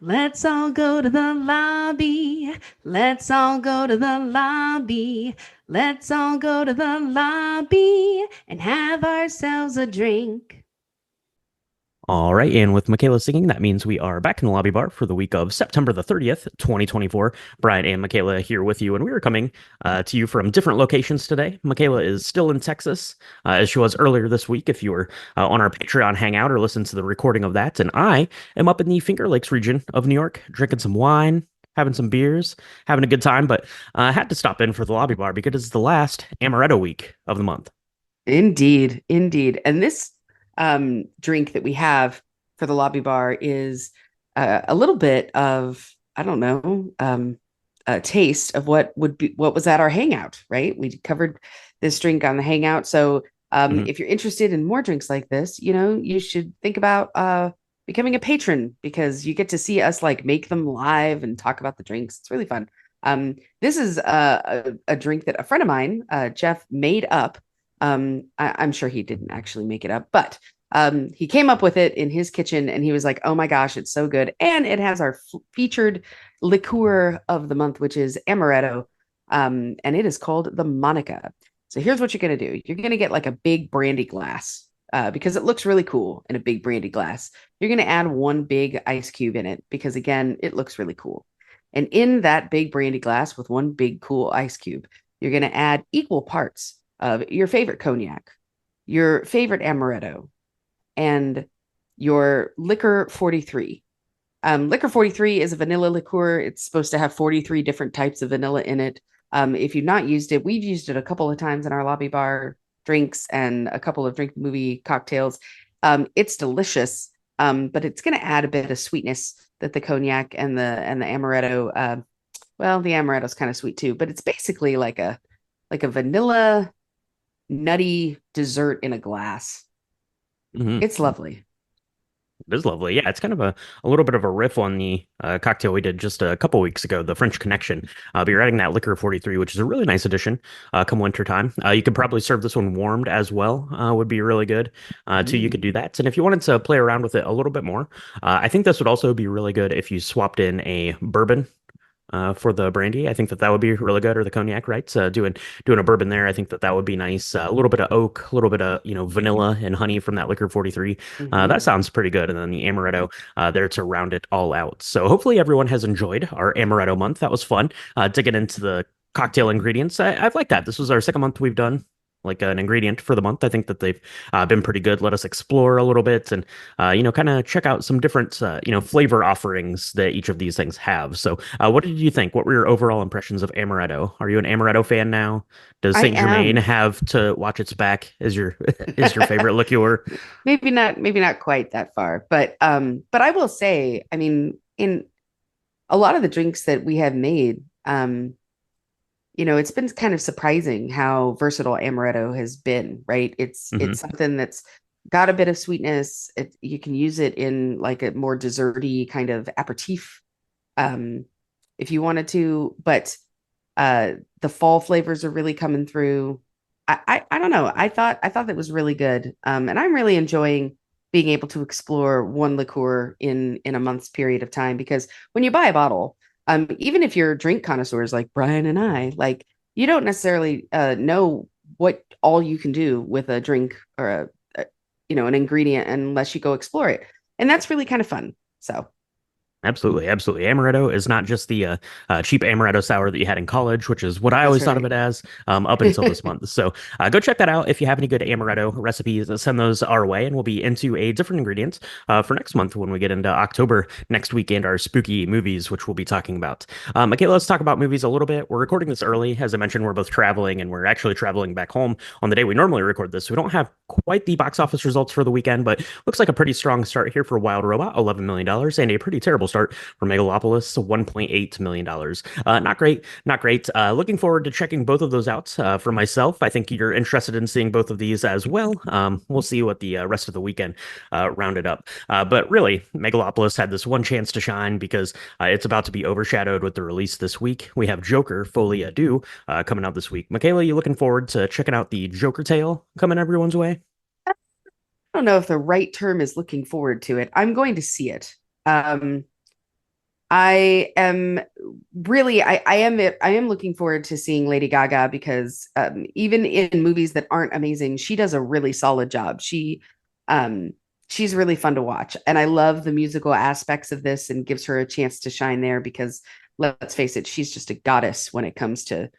Let's all go to the lobby. Let's all go to the lobby. Let's all go to the lobby and have ourselves a drink. All right, and with Michaela singing, that means we are back in the lobby bar for the week of September the 30th, 2024. Brian and Michaela here with you, and we are coming to you from different locations today. Michaela is still in Texas, as she was earlier this week, if you were on our Patreon hangout or listen to the recording of that. And I am up in the Finger Lakes region of New York, drinking some wine, having some beers, having a good time, but I had to stop in for the lobby bar because it's the last Amaretto week of the month. Indeed, indeed. And this drink that we have for the lobby bar is a little bit of, I don't know, a taste of what was at our hangout, right? We covered this drink on the hangout. So Mhm. if you're interested in more drinks like this, you should think about becoming a patron because you get to see us like make them live and talk about the drinks. It's really fun. This is a drink that a friend of mine, Jeff, made up. I'm sure he didn't actually make it up, but he came up with it in his kitchen and he was like, oh my gosh, it's so good. And it has our featured liqueur of the month, which is Amaretto. And it is called the Monica. So here's what you're going to do. You're going to get like a big brandy glass because it looks really cool in a big brandy glass. You're going to add one big ice cube in it because, again, it looks really cool. And in that big brandy glass with one big cool ice cube, you're going to add equal parts of your favorite cognac, your favorite amaretto, and your liquor 43. Liquor 43 is a vanilla liqueur. It's supposed to have 43 different types of vanilla in it. If you've not used it, we've used it a couple of times in our lobby bar drinks and a couple of drink movie cocktails. It's delicious, but it's going to add a bit of sweetness that the cognac and the amaretto. Well, the amaretto is kind of sweet too, but it's basically like a vanilla nutty dessert in a glass. Mhm. It's lovely. It is lovely. Yeah, it's kind of a little bit of a riff on the cocktail we did just a couple weeks ago, the French Connection. But you're adding that Liquor 43, which is a really nice addition come winter time. You could probably serve this one warmed as well, would be really good. Too, you could do Mm. that. And if you wanted to play around with it a little bit more, I think this would also be really good if you swapped in a bourbon for the brandy. I think that that would be really good, or the cognac, right? So doing a bourbon there, I think that that would be nice. A little bit of oak, a little bit of vanilla and honey from that Liquor 43. That Hmm. sounds pretty good. And then the amaretto there to round it all out. So hopefully everyone has enjoyed our amaretto month. That was fun. Digging into the cocktail ingredients. I've liked that. This was our second month we've done like an ingredient for the month. I think that they've been pretty good. Let us explore a little bit and kind of check out some different flavor offerings that each of these things have. So, what did you think? What were your overall impressions of amaretto? Are you an amaretto fan now? Does I Saint Germain am. have to watch its back as your is your favorite liqueur? Maybe not quite that far, but I will say, I mean, in a lot of the drinks that we have made, it's been kind of surprising how versatile amaretto has been, right? It's Hmm. something that's got a bit of sweetness. You can use it in like a more desserty kind of aperitif, um, if you wanted to, but uh the fall flavors are really coming through. I don't know. I thought that was really good. And I'm really enjoying being able to explore one liqueur in a month's period of time because when you buy a bottle, even if you're drink connoisseurs like Brian and I, like you don't necessarily know what all you can do with a drink or an ingredient unless you go explore it. And that's really kind of fun. So Absolutely, absolutely. Amaretto is not just the cheap amaretto sour that you had in college, which is what I that's always thought of right. it as up until this month. So go check that out. If you have any good amaretto recipes, send those our way, and we'll be into a different ingredient for next month when we get into October next week and our spooky movies, which we'll be talking about. Okay, let's talk about movies a little bit. We're recording this early. As I mentioned, we're both traveling, and we're actually traveling back home on the day we normally record this. So we don't have quite the box office results for the weekend, but looks like a pretty strong start here for Wild Robot, $11 million, and a pretty terrible start for Megalopolis, $1.8 million. Not great, not great. Looking forward to checking both of those out for myself. I think you're interested in seeing both of these as well. We'll see what the rest of the weekend rounded up. But really, Megalopolis had this one chance to shine because it's about to be overshadowed with the release this week. We have Joker, Folie, Deux coming out this week. Michaela, you looking forward to checking out the Joker tale coming everyone's way? I don't know if the right term is looking forward to it. I'm going to see it. Um, I am really I am looking forward to seeing Lady Gaga because even in movies that aren't amazing, she does a really solid job. Um she's really fun to watch, and I love the musical aspects of this and gives her a chance to shine there because let's face it, she's just a goddess when it comes to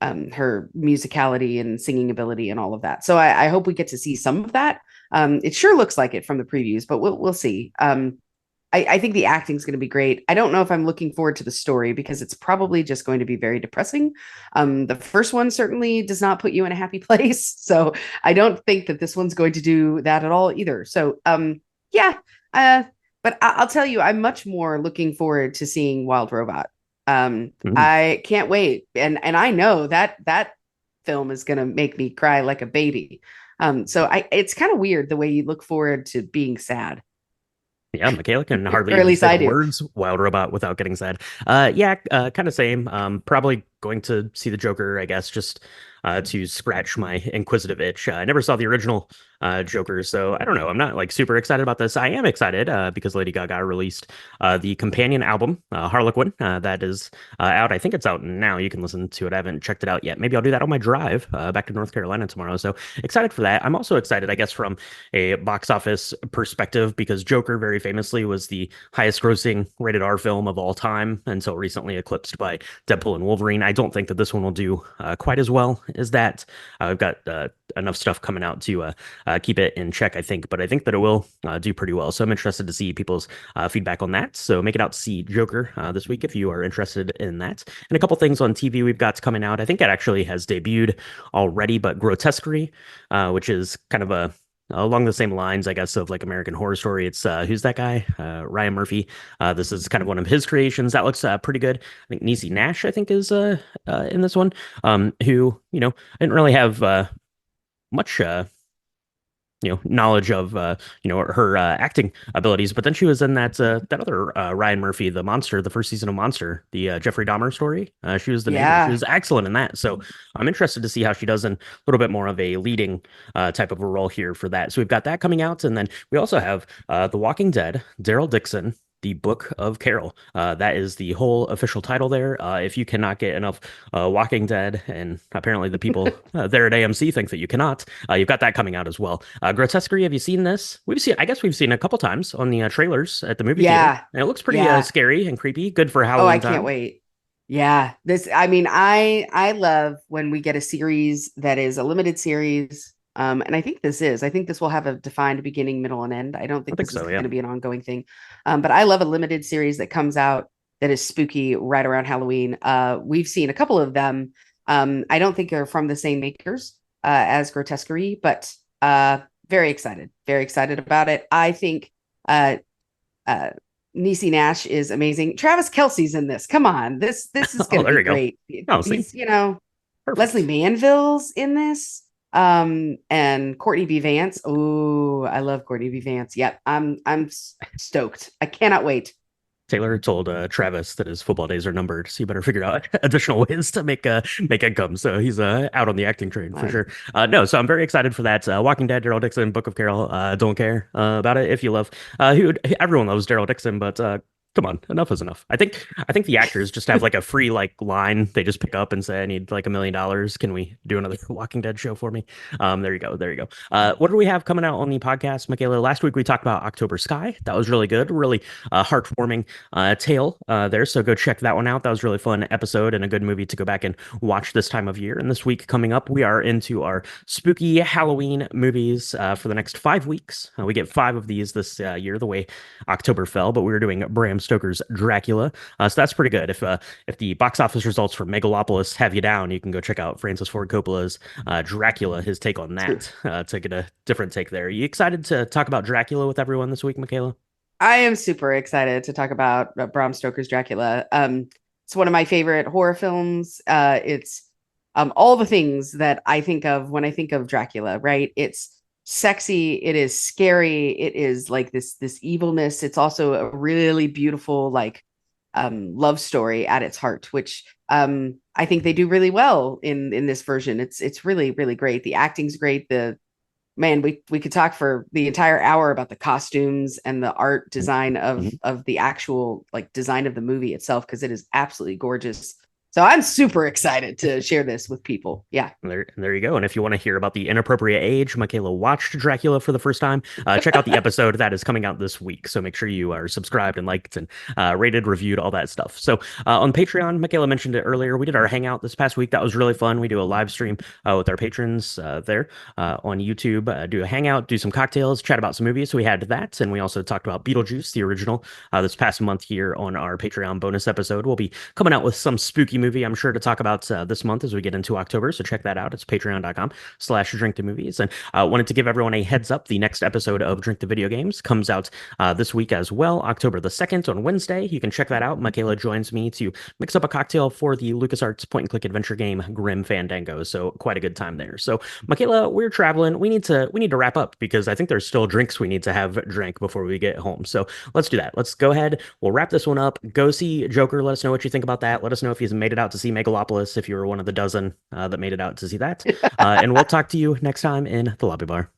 her musicality and singing ability and all of that. So I hope we get to see some of that. It sure looks like it from the previews, but we'll see. I think the acting is going to be great. I don't know if I'm looking forward to the story because it's probably just going to be very depressing. The first one certainly does not put you in a happy place, so I don't think that this one's going to do that at all either. So, yeah, uh, but I'll tell you, I'm much more looking forward to seeing Wild Robot. Mhm. I can't wait, and I know that that film is going to make me cry like a baby. So it's kind of weird the way you look forward to being sad, Yeah, Michaela can hardly or at even least say I the do. words "Wild Robot" without getting sad. Yeah, kind of same. Probably going to see the Joker, I guess, just to scratch my inquisitive itch. I never saw the original Joker, so I don't know. I'm not like super excited about this. I am excited because Lady Gaga released the companion album, Harlequin, that is out. I think it's out now. You can listen to it. I haven't checked it out yet. Maybe I'll do that on my drive back to North Carolina tomorrow. So excited for that. I'm also excited, I guess, from a box office perspective because Joker very famously was the highest grossing rated R film of all time until recently eclipsed by Deadpool and Wolverine. I don't think that this one will do quite as well as that. We've got enough stuff coming out to keep it in check, I think, but I think that it will do pretty well. So I'm interested to see people's feedback on that. So make it out to see Joker this week if you are interested in that. And a couple things on TV we've got coming out. I think it actually has debuted already, but Grotesquerie, which is kind of a along the same lines, I guess, of like American Horror Story. It's who's that guy? Ryan Murphy. This is kind of one of his creations. That looks pretty good. I think Niecy Nash, I think, is in this one. Who, I didn't really have much knowledge of her acting abilities, but then she was in that other Ryan Murphy, the Monster, the first season of Monster, the Jeffrey Dahmer story. She was the neighbor. She Yeah. was excellent in that. So I'm interested to see how she does in a little bit more of a leading type of a role here for that. So we've got that coming out, and then we also have The Walking Dead, Daryl Dixon. The Book of Carol. That is the whole official title there. If you cannot get enough Walking Dead, and apparently the people there at AMC think that you cannot, you've got that coming out as well. Grotesquerie, have you seen this? I guess we've seen it a couple times on the trailers at the movie theater, Yeah. and it looks pretty Yeah. scary and creepy. Good for Oh, I Halloween can't time. wait. Yeah. I mean, I love when we get a series that is a limited series. And I think this will have a defined beginning, middle, and end. I don't I think think this is so, yeah. going to be an ongoing thing. But I love a limited series that comes out that is spooky right around Halloween. We've seen a couple of them. I don't think they're from the same makers as Grotesquerie, but very excited about it. I think uh, uh, Niecy Nash is amazing. Travis Kelsey's in this. Come on, this is Oh, going to there be you go. great. Oh, see, He's Leslie perfect. Manville's in this. And Courtney B. Vance. Oh, I love Courtney B. Vance. Yep, I'm stoked. I cannot wait. Taylor told Travis that his football days are numbered, so you better figure out additional ways to make income. So he's out on the acting train for I sure. No, so I'm very excited for that. Walking Dead, Daryl Dixon, Book of Carol. Don't care about it if you love. Everyone loves Daryl Dixon, but come on, enough is enough. I think the actors just have like a free like line they just pick up and say, I need like $1 million. Can we do another Walking Dead show for me? There you go. There you go. What do we have coming out on the podcast, Michaela? Last week we talked about October Sky. That was really good. Really heartwarming tale there. So go check that one out. That was a really fun episode and a good movie to go back and watch this time of year. And this week coming up, we are into our spooky Halloween movies for the next 5 weeks. We get five of these this year, the way October fell, but we were doing Bram Stoker's Dracula. So that's pretty good. If the box office results for Megalopolis have you down, you can go check out Francis Ford Coppola's Dracula, his take on that, to get a different take there. Are you excited to talk about Dracula with everyone this week, Michaela? I am super excited to talk about Bram Stoker's Dracula. It's one of my favorite horror films. It's all the things that I think of when I think of Dracula, right? It's sexy, it is scary, it is like this evilness. It's also a really beautiful like love story at its heart, which I think they do really well in this version. It's really great. The acting's great. man, we could talk for the entire hour about the costumes and the art design Mhm. of the actual like design of the movie itself because it is absolutely gorgeous. So I'm super excited to share this with people. Yeah. And there you go. And if you want to hear about the inappropriate age Michaela watched Dracula for the first time, check out the episode that is coming out this week. So make sure you are subscribed and liked and rated, reviewed, all that stuff. So on Patreon, Michaela mentioned it earlier. We did our hangout this past week. That was really fun. We do a live stream with our patrons there on YouTube, do a hangout, do some cocktails, chat about some movies. So we had that. And we also talked about Beetlejuice, the original, this past month here on our Patreon bonus episode. We'll be coming out with some spooky movie, I'm sure, to talk about this month as we get into October. So check that out. It's patreon.com/drink the movies. And wanted to give everyone a heads up. The next episode of Drink the Video Games comes out this week as well, October the 2nd on Wednesday. You can check that out. Michaela joins me to mix up a cocktail for the LucasArts point and click adventure game Grim Fandango. So quite a good time there. So Michaela, we're traveling. We need to wrap up because I think there's still drinks we need to have drank before we get home. So let's do that. Let's go ahead. We'll wrap this one up. Go see Joker. Let us know what you think about that. Let us know if you've made it out to see Megalopolis, if you were one of the dozen that made it out to see that. And we'll talk to you next time in the lobby bar.